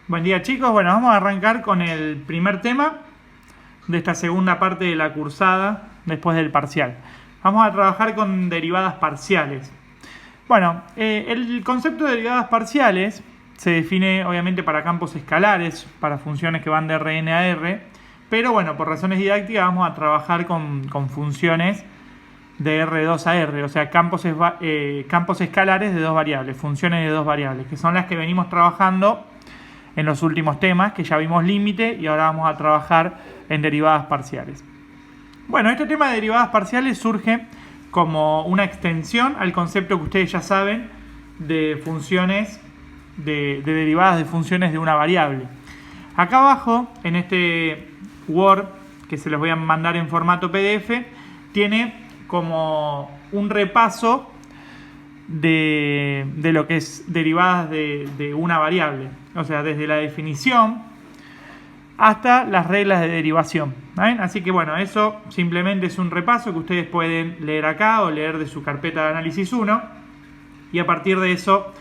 Buen día, chicos. Bueno, vamos a arrancar con el primer tema de esta segunda parte de la cursada después del parcial. Vamos a trabajar con derivadas parciales. Bueno, el concepto de derivadas parciales se define obviamente para campos escalares, para funciones que van de Rn a R, pero bueno, por razones didácticas vamos a trabajar con funciones de R2 a R, o sea, campos escalares de dos variables, funciones de dos variables, que son las que venimos trabajando en los últimos temas, que ya vimos límite y ahora vamos a trabajar en derivadas parciales. Bueno, este tema de derivadas parciales surge como una extensión al concepto que ustedes ya saben de funciones, de derivadas de funciones de una variable. Acá abajo, en este Word, que se los voy a mandar en formato PDF, tiene como un repaso de lo que es derivadas de una variable. O sea, desde la definición hasta las reglas de derivación. ¿Ven? Así que bueno, eso simplemente es un repaso que ustedes pueden leer acá o leer de su carpeta de análisis 1. Y a partir de eso,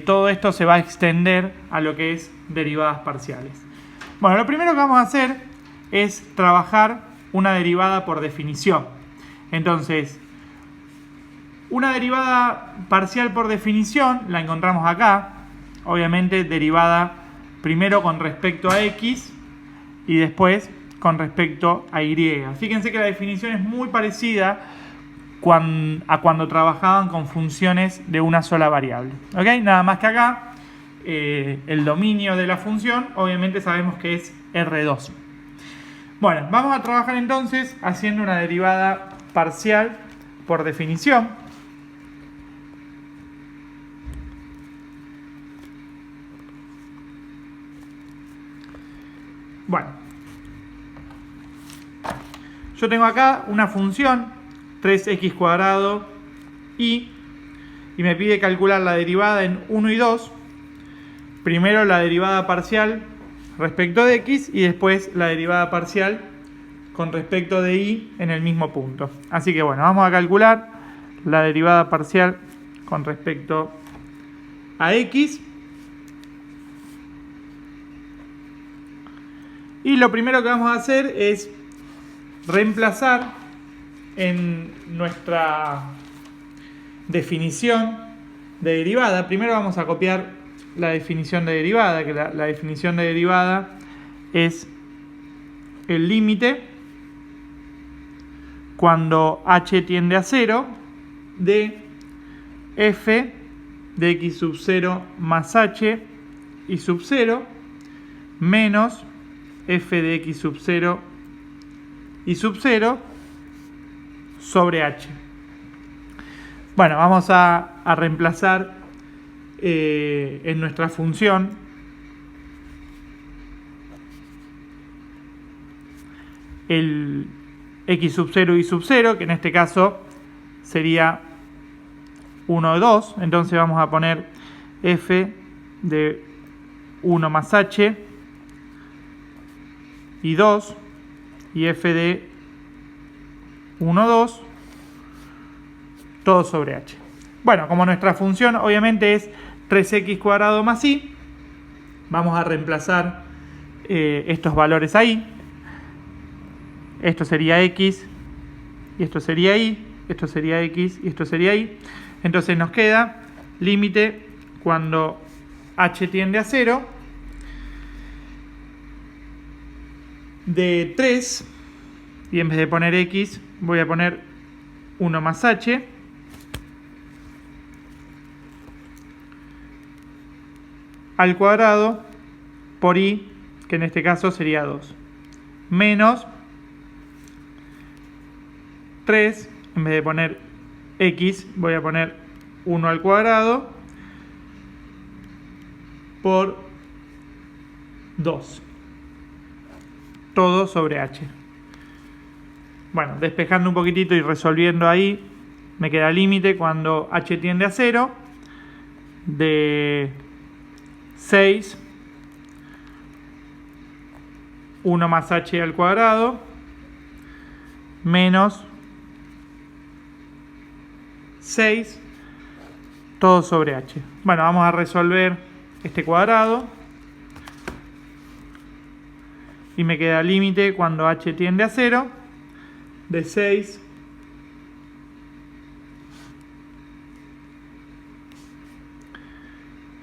todo esto se va a extender a lo que es derivadas parciales. Bueno, lo primero que vamos a hacer es trabajar una derivada por definición. Entonces, una derivada parcial por definición la encontramos acá. Obviamente derivada primero con respecto a x y después con respecto a y. Fíjense que la definición es muy parecida a cuando trabajaban con funciones de una sola variable. ¿Okay? Nada más que acá el dominio de la función obviamente sabemos que es R2. Bueno, vamos a trabajar entonces haciendo una derivada parcial por definición. Bueno, yo tengo acá una función 3x cuadrado y me pide calcular la derivada en 1 y 2. Primero la derivada parcial respecto de x y después la derivada parcial con respecto de y en el mismo punto. Así que bueno, vamos a calcular la derivada parcial con respecto a x. Y lo primero que vamos a hacer es reemplazar en nuestra definición de derivada. Primero vamos a copiar la definición de derivada, que la definición de derivada es el límite cuando h tiende a 0 de f de x sub 0 más h y sub 0 menos f de x sub 0 y sub 0 sobre h. Bueno, vamos a reemplazar en nuestra función el x sub 0 y sub 0, que en este caso sería 1 o 2. Entonces vamos a poner f de 1 más h y 2 y f de 1, 2 todo sobre h. Bueno, como nuestra función obviamente es 3x cuadrado más y, vamos a reemplazar estos valores ahí. Esto sería x y esto sería y, esto sería x y esto sería y. Entonces nos queda límite cuando h tiende a 0 de 3, y en vez de poner x voy a poner 1 más h al cuadrado por y, que en este caso sería 2, menos 3, en vez de poner x voy a poner 1 al cuadrado por 2, todo sobre h. Bueno, despejando un poquitito y resolviendo ahí, me queda límite cuando h tiende a 0 de 6, 1 más h al cuadrado, menos 6, todo sobre h. Bueno, vamos a resolver este cuadrado. y me queda límite cuando h tiende a 0 de 6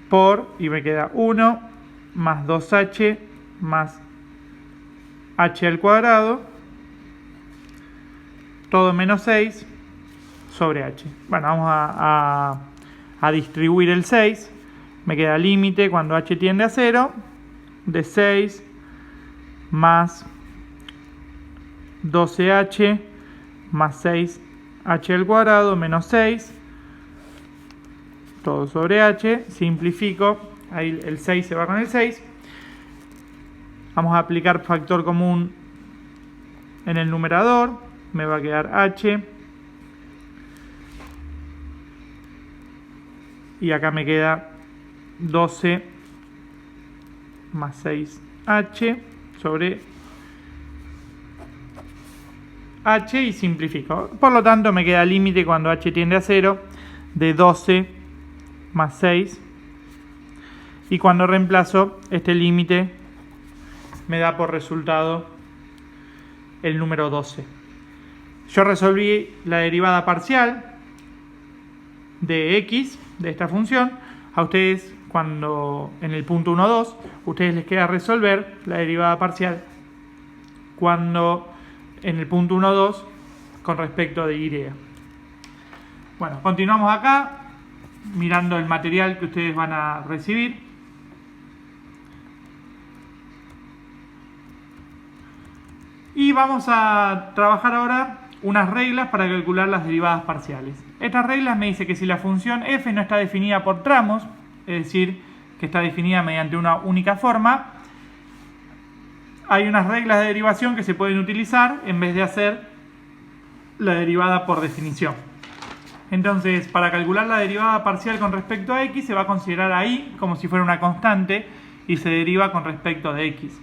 por, y me queda 1 más 2h más h al cuadrado, todo menos 6 sobre h. Bueno, vamos a distribuir el 6. Me queda límite cuando h tiende a 0 de 6 más 12h más 6h al cuadrado menos 6, todo sobre h. Simplifico, ahí el 6 se va con el 6. Vamos a aplicar factor común en el numerador, me va a quedar h, y acá me queda 12 más 6h sobre h, y simplifico. Por lo tanto me queda límite cuando h tiende a 0 de 12 más 6, y cuando reemplazo este límite me da por resultado el número 12. Yo resolví la derivada parcial de x de esta función. A ustedes, cuando en el punto 1, 2, ustedes les queda resolver la derivada parcial cuando en el punto 1, 2 con respecto de y. Bueno, continuamos acá mirando el material que ustedes van a recibir. Y vamos a trabajar ahora unas reglas para calcular las derivadas parciales. Estas reglas me dicen que si la función f no está definida por tramos, es decir, que está definida mediante una única forma, hay unas reglas de derivación que se pueden utilizar en vez de hacer la derivada por definición. Entonces, para calcular la derivada parcial con respecto a x, se va a considerar a y como si fuera una constante y se deriva con respecto de x.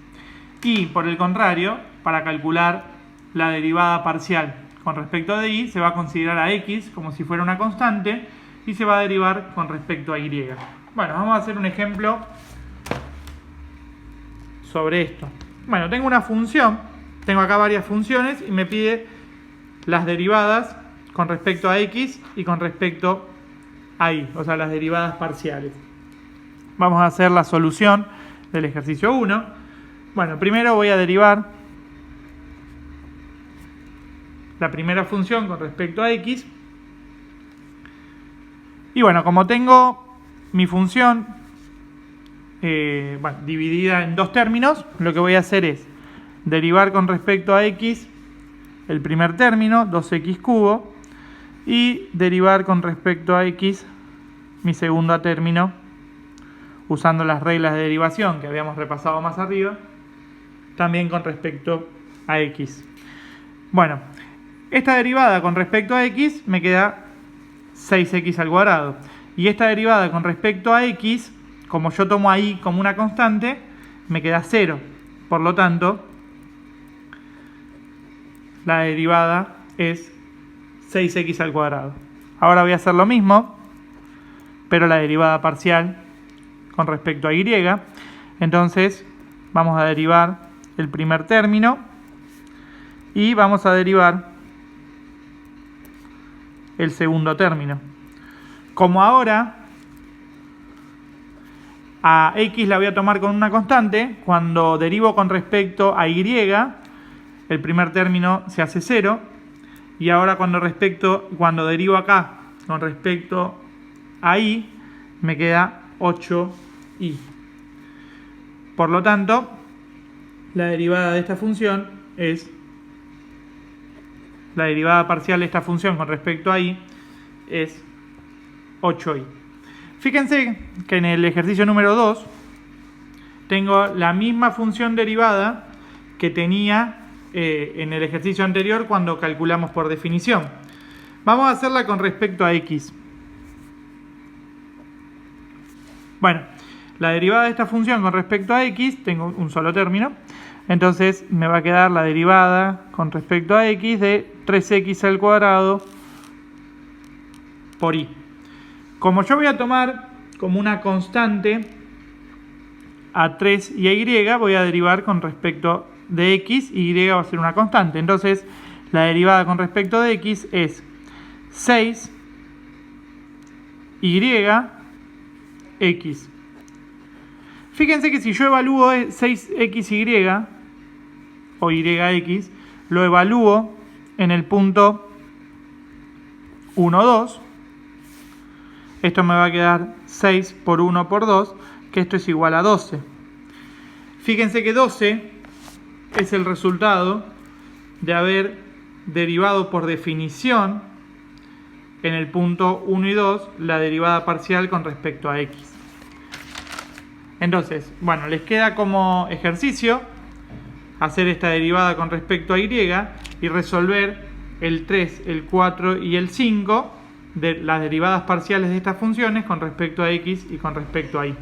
Y, por el contrario, para calcular la derivada parcial con respecto de y, se va a considerar a x como si fuera una constante y se va a derivar con respecto a y. Bueno, vamos a hacer un ejemplo sobre esto. Bueno, tengo una función, tengo acá varias funciones y me pide las derivadas con respecto a x y con respecto a y, o sea, las derivadas parciales. Vamos a hacer la solución del ejercicio 1. Bueno, primero voy a derivar la primera función con respecto a x. Y bueno, como tengo mi función dividida en dos términos, lo que voy a hacer es derivar con respecto a x el primer término, 2x cubo, y derivar con respecto a x mi segundo término, usando las reglas de derivación que habíamos repasado más arriba, también con respecto a x. Bueno, esta derivada con respecto a x me queda 6x al cuadrado. Y esta derivada con respecto a x, como yo tomo a y como una constante, me queda 0. Por lo tanto, la derivada es 6x al cuadrado. Ahora voy a hacer lo mismo, pero la derivada parcial con respecto a y. Entonces, vamos a derivar el primer término y vamos a derivar el segundo término. Como ahora a x la voy a tomar con una constante, cuando derivo con respecto a y, el primer término se hace 0, y ahora cuando derivo acá con respecto a y, me queda 8y. Por lo tanto, la derivada de esta función es, la derivada parcial de esta función con respecto a y es 8y. Fíjense que en el ejercicio número 2 tengo la misma función derivada que tenía en el ejercicio anterior cuando calculamos por definición. Vamos a hacerla con respecto a x. Bueno, la derivada de esta función con respecto a x, tengo un solo término, entonces me va a quedar la derivada con respecto a x de 3x al cuadrado por y. Como yo voy a tomar como una constante a 3 y a y, voy a derivar con respecto de x y y va a ser una constante. Entonces, la derivada con respecto de x es 6y x. Fíjense que si yo evalúo 6xy o yx, lo evalúo en el punto 1, 2. Esto me va a quedar 6 por 1 por 2, que esto es igual a 12. Fíjense que 12 es el resultado de haber derivado por definición en el punto 1 y 2 la derivada parcial con respecto a x. Entonces, bueno, les queda como ejercicio hacer esta derivada con respecto a y y resolver el 3, el 4 y el 5 de las derivadas parciales de estas funciones con respecto a x y con respecto a y.